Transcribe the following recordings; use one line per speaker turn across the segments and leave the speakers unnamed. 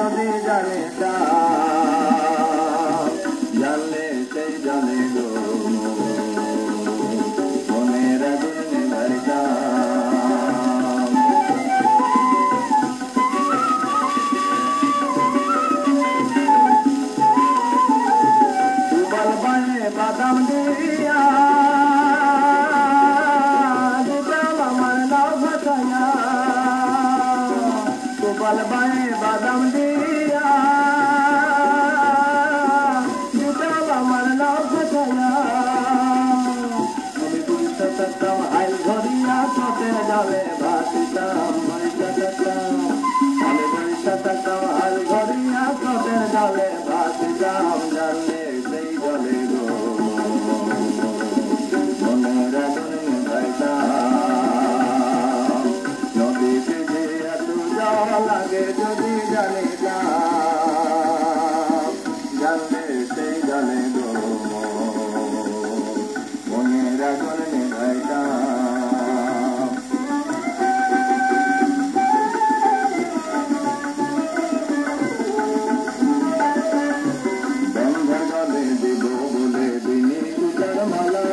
যদি জানে তা জানলে সেই জানে গো মনের আগুন নেভাইতাম। উবাল বায়ে বাদাম দিয়া গোপাল বায়ে বাদাম দিয়া দিতাম আমার নাও ফাটাইয়া। আমি বইসা থাকতাম হাইল ধরিয়া চোখের জলে ভাসিতাম বইসা থাকতাম। আমি বইসা থাকতাম হাইল ধরিয়া চোখের জলে ভাসিতাম। জানলে সেই জলে গো মনের আগুন নেভাইতাম। নদীতে যে এত যাওয়া লাগে যদি জানিতাম জানলে সেই জানে গো মনের আগুন নেভাইতাম। বন্ধের গলে দিব বলে দিনে দুটার মালা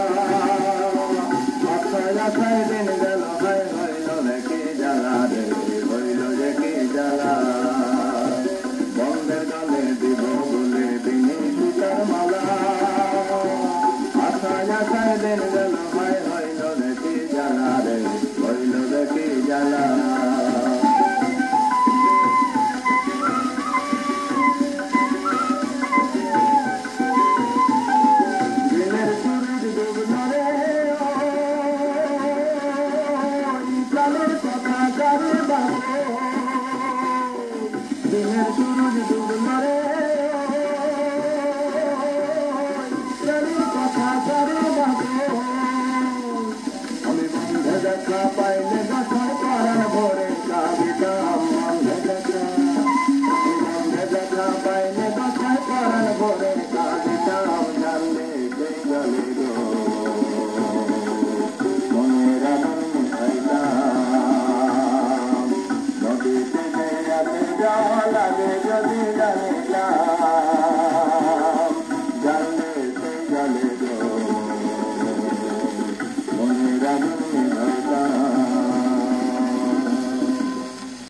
আশায় আশায় দিন গেল হয় হইল রেখে জ্বালা রে হইল রেখে জ্বালা। বন্ধের গলে দিব বলে দিনে দুটার মালা আশায় আশায় দিন গেল হয় হইল রেখে জ্বালা রে হইল রেখে জ্বালা। দিনের সূর্য ডুবলো রে প্রাণের কথা কারে বাঁধো। দিনের সূর্য ডুবলো রে প্রাণের কথা কারে বাঁধো। আমি বন্ধে দেখা